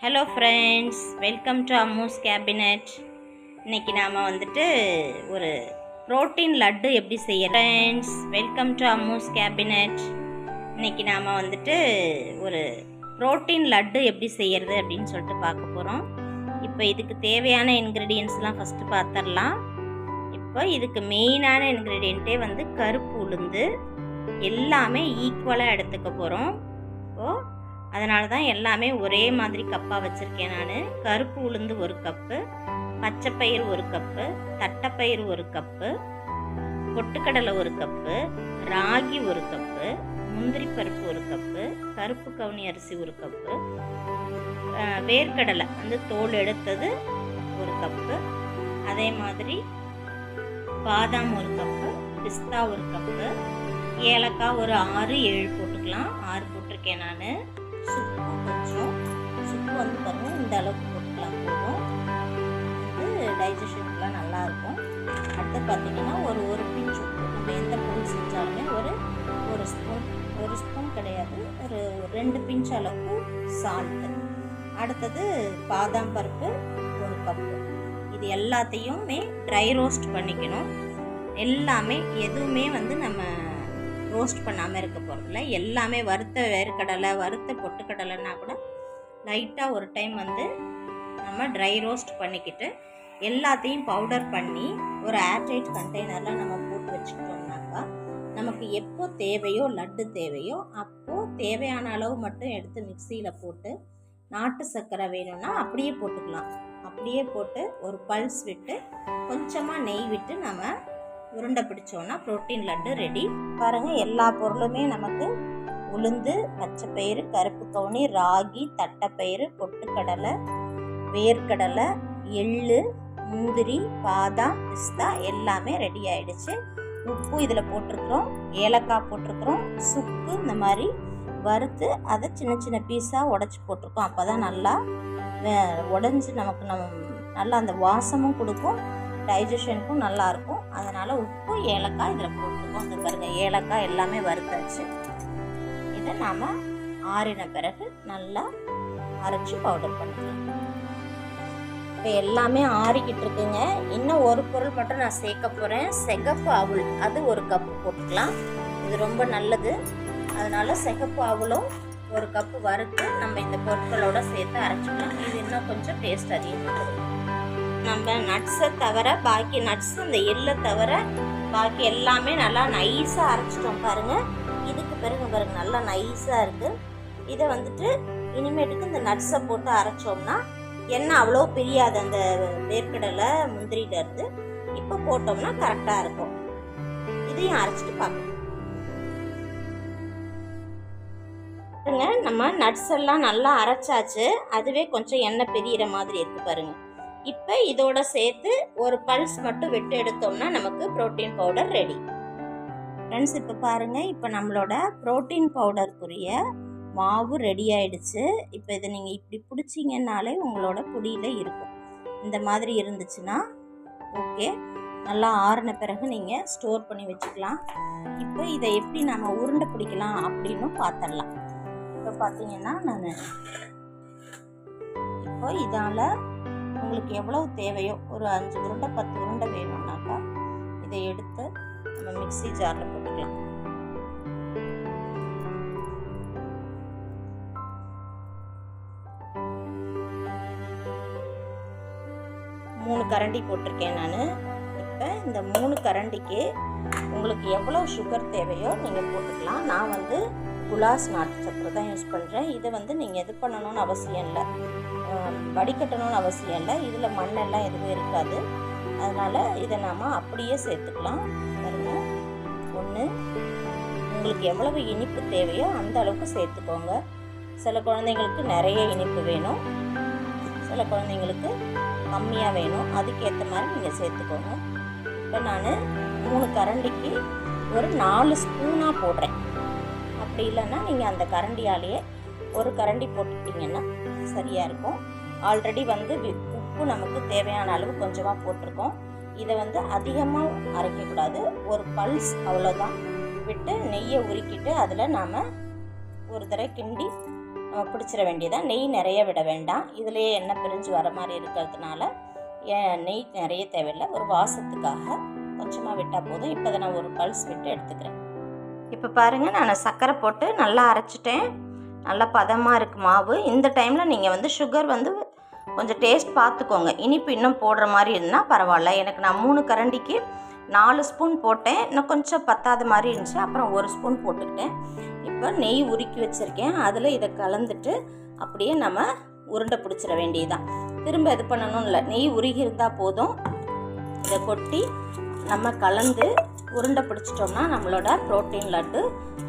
Hello friends, welcome to Ammu's cabinet. இன்றைக்கி நாம் வந்துட்டு ஒரு ப்ரோட்டீன் லட்டு எப்படி செய்ய friends welcome to Ammu's cabinet. இன்றைக்கி நாம் வந்துட்டு ஒரு ப்ரோட்டீன் லட்டு எப்படி செய்கிறது அப்படின்னு சொல்லிட்டு பார்க்க போகிறோம். இப்போ இதுக்கு தேவையான இன்க்ரீடியன்ஸ்லாம் ஃபஸ்ட்டு பார்த்துடலாம். இப்போ இதுக்கு மெயினான இன்க்ரீடியண்ட்டே வந்து கருப்பு உளுந்து. எல்லாமே ஈக்குவலாக எடுத்துக்க போகிறோம். இப்போது அதனால தான் எல்லாமே ஒரே மாதிரி கப்பாக வச்சுருக்கேன். நான் கருப்பு உளுந்து 1 கப்பு, பச்சைப்பயிறு 1 கப்பு, தட்டைப்பயிறு 1 கப்பு, பொட்டுக்கடலை 1 கப்பு, ராகி 1 கப்பு, முந்திரி பருப்பு 1 கப்பு, கருப்பு கவுனி அரிசி 1 கப்பு, வேர்க்கடலை வந்து தோல் எடுத்தது 1 கப்பு, அதே மாதிரி பாதாம் 1 கப்பு, பிஸ்தா 1 கப்பு, ஏலக்காய் ஒரு 6-7 போட்டுக்கலாம். 6 போட்டிருக்கேன் நான். சுப்பு கொஞ்சம், சுப்பு வந்து பாருங்கள் இந்த அளவுக்கு போட்டுக்கலாம் போதும். இது டைஜஷனுக்குலாம் நல்லாயிருக்கும். அடுத்து பார்த்திங்கன்னா ஒரு பிஞ்ச் உப்பு. நம்ம எந்த பொருள் செஞ்சாலுமே ஒரு ஸ்பூன் கிடையாது, ஒரு 2 பிஞ்ச் அளவுக்கு சால்ட்டு. அடுத்தது பாதாம் பருப்பு 1 கப்பு. இது எல்லாத்தையுமே ட்ரை ரோஸ்ட் பண்ணிக்கணும். எல்லாமே எதுவுமே வந்து நம்ம ரோஸ்ட் பண்ணாமல் இருக்க போகிறதில்ல. எல்லாமே வறுத்த வேர்க்கடலை, வறுத்த பொட்டுக்கடலைன்னா கூட லைட்டாக ஒரு டைம் வந்து நம்ம ட்ரை ரோஸ்ட் பண்ணிக்கிட்டு எல்லாத்தையும் பவுடர் பண்ணி ஒரு ஏர்டைட் கண்டெய்னரில் நம்ம போட்டு வச்சுக்கிட்டோம்னாக்கா நமக்கு எப்போ தேவையோ லட்டு தேவையோ அப்போது தேவையான அளவு மட்டும் எடுத்து மிக்சியில் போட்டு, நாட்டு சர்க்கரை வேணும்னா அப்படியே போட்டுக்கலாம். அப்படியே போட்டு ஒரு பல்ஸ் விட்டு கொஞ்சமாக நெய் விட்டு நம்ம உருண்டை பிடிச்சோன்னா ப்ரோட்டீன் லட்டு ரெடி. பாருங்கள், எல்லா பொருளுமே நமக்கு உளுந்து, பச்சைப்பயிறு, கருப்பு கவுனி, ராகி, தட்டைப்பயிறு, பொட்டுக்கடலை, வேர்க்கடலை, எள்ளு, முந்திரி, பாதாம், பிஸ்தா எல்லாமே ரெடி ஆகிடுச்சு. உப்பு இதில் போட்டிருக்கிறோம், ஏலக்காய் போட்டிருக்கிறோம், சுக்கு இந்த மாதிரி வறுத்து அதை சின்ன சின்ன பீஸாக உடச்சி போட்டிருக்கோம். அப்போ தான் நல்லா உடஞ்சி நமக்கு நல்லா அந்த வாசமும் கொடுக்கும், டைஜஷனுக்கும் நல்லாயிருக்கும். அதனால் உப்பு, ஏலக்காய் இதில் போட்டிருக்கோம். இந்த பாருங்கள், ஏலக்காய் எல்லாமே வறுத்தாச்சு. இதை நாம் ஆறின பிறகு நல்லா அரைச்சி பவுடர் பண்ணிக்கலாம். இப்போ எல்லாமே ஆறிக்கிட்டு இருக்குங்க. இன்னும் ஒரு பொருள் மட்டும் நான் சேர்க்க போகிறேன், சிகப்பு அவுள். அது 1 கப்பு போட்டுக்கலாம். இது ரொம்ப நல்லது. அதனால் சிகப்பு அவுளும் 1 கப்பு வறுத்து நம்ம இந்த பொருட்களோட சேர்த்து அரைச்சிக்கலாம். இது இன்னும் கொஞ்சம் டேஸ்ட் அதிகமாக இருக்கும். நம்ம நட்ஸை தவிர பாக்கி நட்ஸ், இந்த எள்ளை தவிர பாக்கி எல்லாமே நல்லா நைஸாக அரைச்சிட்டோம் பாருங்கள். இதுக்கு பிறகு பாருங்கள் நல்லா நைஸாக இருக்குது. இதை வந்துட்டு இனிமேட்டுக்கு இந்த நட்ஸை போட்டு அரைச்சோம்னா எண்ணெய் அவ்வளோ பிரியாது அந்த வேர்க்கடலை முந்திரியிலேருந்து. இப்போ போட்டோம்னா கரெக்டாக இருக்கும். இதையும் அரைச்சிட்டு பார்க்கணும். நம்ம நட்ஸ் எல்லாம் நல்லா அரைச்சாச்சு. அதுவே கொஞ்சம் எண்ணெய் பிரியிற மாதிரி இருக்குது பாருங்கள். இப்போ இதோட சேர்த்து ஒரு பல்ஸ் மட்டும் விட்டு எடுத்தோம்னா நமக்கு ப்ரோட்டீன் பவுடர் ரெடி. ஃப்ரெண்ட்ஸ், இப்போ பாருங்கள், இப்போ நம்மளோட ப்ரோட்டீன் பவுடருக்குரிய மாவு ரெடி ஆயிடுச்சு. இப்போ இதை நீங்கள் இப்படி பிடிச்சிங்கன்னாலே உங்களோட பொடியில் இருக்கும். இந்த மாதிரி இருந்துச்சுன்னா ஓகே. நல்லா ஆறின பிறகு நீங்கள் ஸ்டோர் பண்ணி வச்சுக்கலாம். இப்போ இதை எப்படி நம்ம உருண்டை பிடிக்கலாம் அப்படின்னு பார்த்துடலாம். இப்போ பார்த்தீங்கன்னா நான் இப்போ இதால் உங்களுக்கு எவ்வளவு தேவையோ ஒரு 5 உருண்டை 10 உருண்டை வேணும்னாக்கா இதை எடுத்து நம்ம மிக்ஸி ஜாரில் போட்டுக்கலாம். மூணு கரண்டி போட்டிருக்கேன் நான். இப்போ இந்த 3 கரண்டிக்கு உங்களுக்கு எவ்வளோ சுகர் தேவையோ நீங்கள் போட்டுக்கலாம். நான் வந்து குலாஸ் நாட்டு சக்கரை தான் யூஸ் பண்ணுறேன். இதை வந்து நீங்கள் எது பண்ணணும்னு அவசியம் இல்லை, வடிகட்டணும்னு அவசியம் இல்லை. இதில் மண்ணெல்லாம் எதுவும் இருக்காது. அதனால் இதை நாம் அப்படியே சேர்த்துக்கலாம். பாருங்க, 1 உங்களுக்கு எவ்வளவு இனிப்பு தேவையோ அந்த அளவுக்கு சேர்த்துக்கோங்க. சில குழந்தைங்களுக்கு நிறைய இனிப்பு வேணும், சில குழந்தைங்களுக்கு கம்மியாக வேணும். அதுக்கேற்ற மாதிரி நீங்கள் சேர்த்துக்கோங்க. இப்போ நான் 3 கரண்டிக்கு ஒரு 4 ஸ்பூனாக போடுறேன். அப்படி இல்லைன்னா நீங்கள் அந்த கரண்டியாலேயே ஒரு கரண்டி போட்டுக்கிட்டிங்கன்னா சரியாக இருக்கும். ஆல்ரெடி வந்து உப்பு நமக்கு தேவையான அளவு கொஞ்சமாக போட்டிருக்கோம். இதை வந்து அதிகமாக அரைக்கக்கூடாது, ஒரு பல்ஸ் அவ்வளோதான் விட்டு நெய்யை உருக்கிட்டு அதில் நாம் ஒரு தடவை கிண்டி நம்ம பிடிச்சிட வேண்டியதான். நெய் நிறைய விட வேண்டாம், இதுலேயே எண்ணெய் பிரிஞ்சு வர மாதிரி இருக்கிறதுனால நெய் நிறைய தேவையில்லை. ஒரு வாசத்துக்காக கொஞ்சமாக விட்டால் போதும். இப்போ அதை நான் ஒரு பல்ஸ் விட்டு எடுத்துக்கிறேன். இப்போ பாருங்கள், நான் சர்க்கரை போட்டு நல்லா அரைச்சிட்டேன். நல்லா பதமாக இருக்குது மாவு. இந்த டைமில் நீங்கள் வந்து சுகர் வந்து கொஞ்சம் டேஸ்ட் பார்த்துக்கோங்க. இனிப்பு இன்னும் போடுற மாதிரி இருந்தால் பரவாயில்ல. எனக்கு நான் 3 கரண்டிக்கு 4 ஸ்பூன் போட்டேன். இன்னும் கொஞ்சம் பத்தாத மாதிரி இருந்துச்சு, அப்புறம் 1 ஸ்பூன் போட்டுக்கிட்டேன். இப்போ நெய் உருக்கி வச்சுருக்கேன், அதில் இதை கலந்துட்டு அப்படியே நம்ம உருண்டை பிடிச்சிட வேண்டியதுதான். திரும்ப இது பண்ணணும் இல்லை, நெய் உருகி இருந்தால் போதும். இதை கொட்டி நம்ம கலந்து உருண்டை பிடிச்சிட்டோம்னா நம்மளோட புரோட்டீன் லட்டு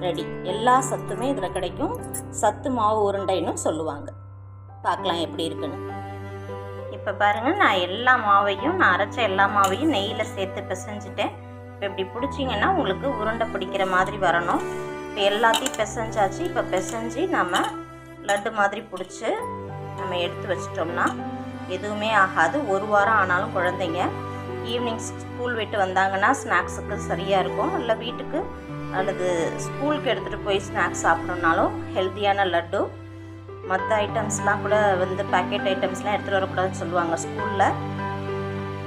ரெடி. எல்லா சத்துமே இதில் கிடைக்கும். சத்து மாவு உருண்டைன்னு சொல்லுவாங்க. பார்க்கலாம் எப்படி இருக்குன்னு. இப்போ பாருங்கள், நான் எல்லா மாவையும், நான் அரைச்ச எல்லா மாவையும் நெய்யில் சேர்த்து பிசைஞ்சிட்டேன். இப்போ இப்படி பிடிச்சிங்கன்னா உங்களுக்கு உருண்டை பிடிக்கிற மாதிரி வரணும். இப்போ எல்லாத்தையும் பிசைஞ்சாச்சு. இப்போ பிசைஞ்சு நம்ம லட்டு மாதிரி பிடிச்சி நம்ம எடுத்து வச்சிட்டோம்னா எதுவுமே ஆகாது. 1 வாரம் ஆனாலும் குழந்தைங்க ஈவினிங் ஸ்கூல் விட்டு வந்தாங்கன்னா ஸ்நாக்ஸுக்கு சரியாக இருக்கும். இல்லை வீட்டுக்கு அல்லது ஸ்கூலுக்கு எடுத்துகிட்டு போய் ஸ்நாக்ஸ் சாப்பிடணுன்னாலும் ஹெல்த்தியான லட்டு. மற்ற ஐட்டம்ஸ்லாம் கூட வந்து பேக்கெட் ஐட்டம்ஸ்லாம் எடுத்துகிட்டு வரக்கூடாதுன்னு சொல்லுவாங்க ஸ்கூலில்.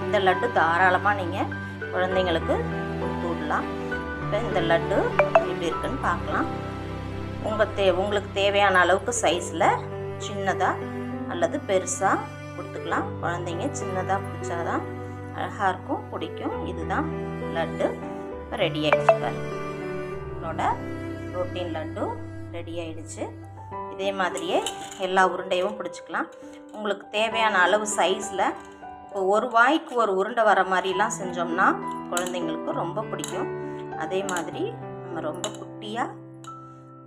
இந்த லட்டு தாராளமாக நீங்கள் குழந்தைங்களுக்கு கொடுத்து விடலாம். இப்போ இந்த லட்டு எப்படி இருக்குன்னு பார்க்கலாம். உங்களுக்கு தேவையான அளவுக்கு சைஸில் சின்னதாக அல்லது பெருசாக கொடுத்துக்கலாம். குழந்தைங்க சின்னதாக பிடிச்சாதான் அழகாக இருக்கும், பிடிக்கும். இதுதான் லட்டு. இப்போ ரெடி ஆகிடுச்சு பாருங்க. நம்மளோட புரோட்டீன் லட்டு ரெடி ஆகிடுச்சு. இதே மாதிரியே எல்லா உருண்டையும் பிடிச்சிக்கலாம். உங்களுக்கு தேவையான அளவு சைஸில். இப்போ ஒரு வாய்க்கு ஒரு உருண்டை வர மாதிரிலாம் செஞ்சோம்னா குழந்தைங்களுக்கு ரொம்ப பிடிக்கும். அதே மாதிரி நம்ம ரொம்ப குட்டியாக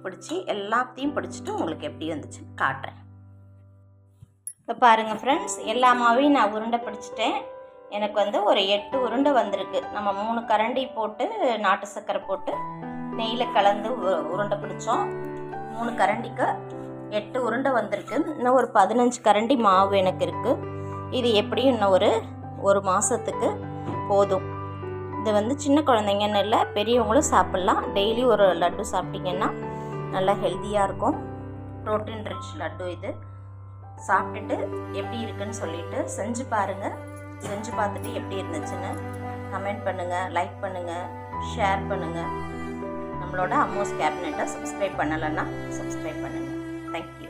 பிடிச்சி எல்லாத்தையும் பிடிச்சிட்டு உங்களுக்கு எப்படி வந்துச்சு காட்டுறேன். இப்போ பாருங்கள் ஃப்ரெண்ட்ஸ், எல்லா மாவையும் நான் உருண்டை பிடிச்சிட்டேன். எனக்கு வந்து ஒரு 8 உருண்டை வந்திருக்கு. நம்ம 3 கரண்டி போட்டு நாட்டு சர்க்கரை போட்டு நெய்யில் கலந்து உருண்டை பிடிச்சோம். 3 கரண்டிக்கு 8 உருண்டை வந்திருக்கு. இன்னும் ஒரு 15 கரண்டி மாவு எனக்கு இருக்குது. இது எப்படியும் இன்னும் ஒரு மாதத்துக்கு போதும். இது வந்து சின்ன குழந்தைங்கன்னு இல்லை, பெரியவங்களும் சாப்பிட்லாம். டெய்லி ஒரு லட்டு சாப்பிட்டிங்கன்னா நல்லா ஹெல்த்தியாக இருக்கும். ப்ரோட்டீன் ரிச் லட்டு இது. சாப்பிட்டுட்டு எப்படி இருக்குன்னு சொல்லிட்டு செஞ்சு பாருங்கள். செஞ்சு பார்த்துட்டு எப்படி இருந்துச்சுன்னு கமெண்ட் பண்ணுங்கள், லைக் பண்ணுங்கள், ஷேர் பண்ணுங்கள். நம்மளோட அம்மோஸ் கேபினெட்டை சப்ஸ்கிரைப் பண்ணலைன்னா சப்ஸ்கிரைப் பண்ணுங்கள். தேங்க்யூ.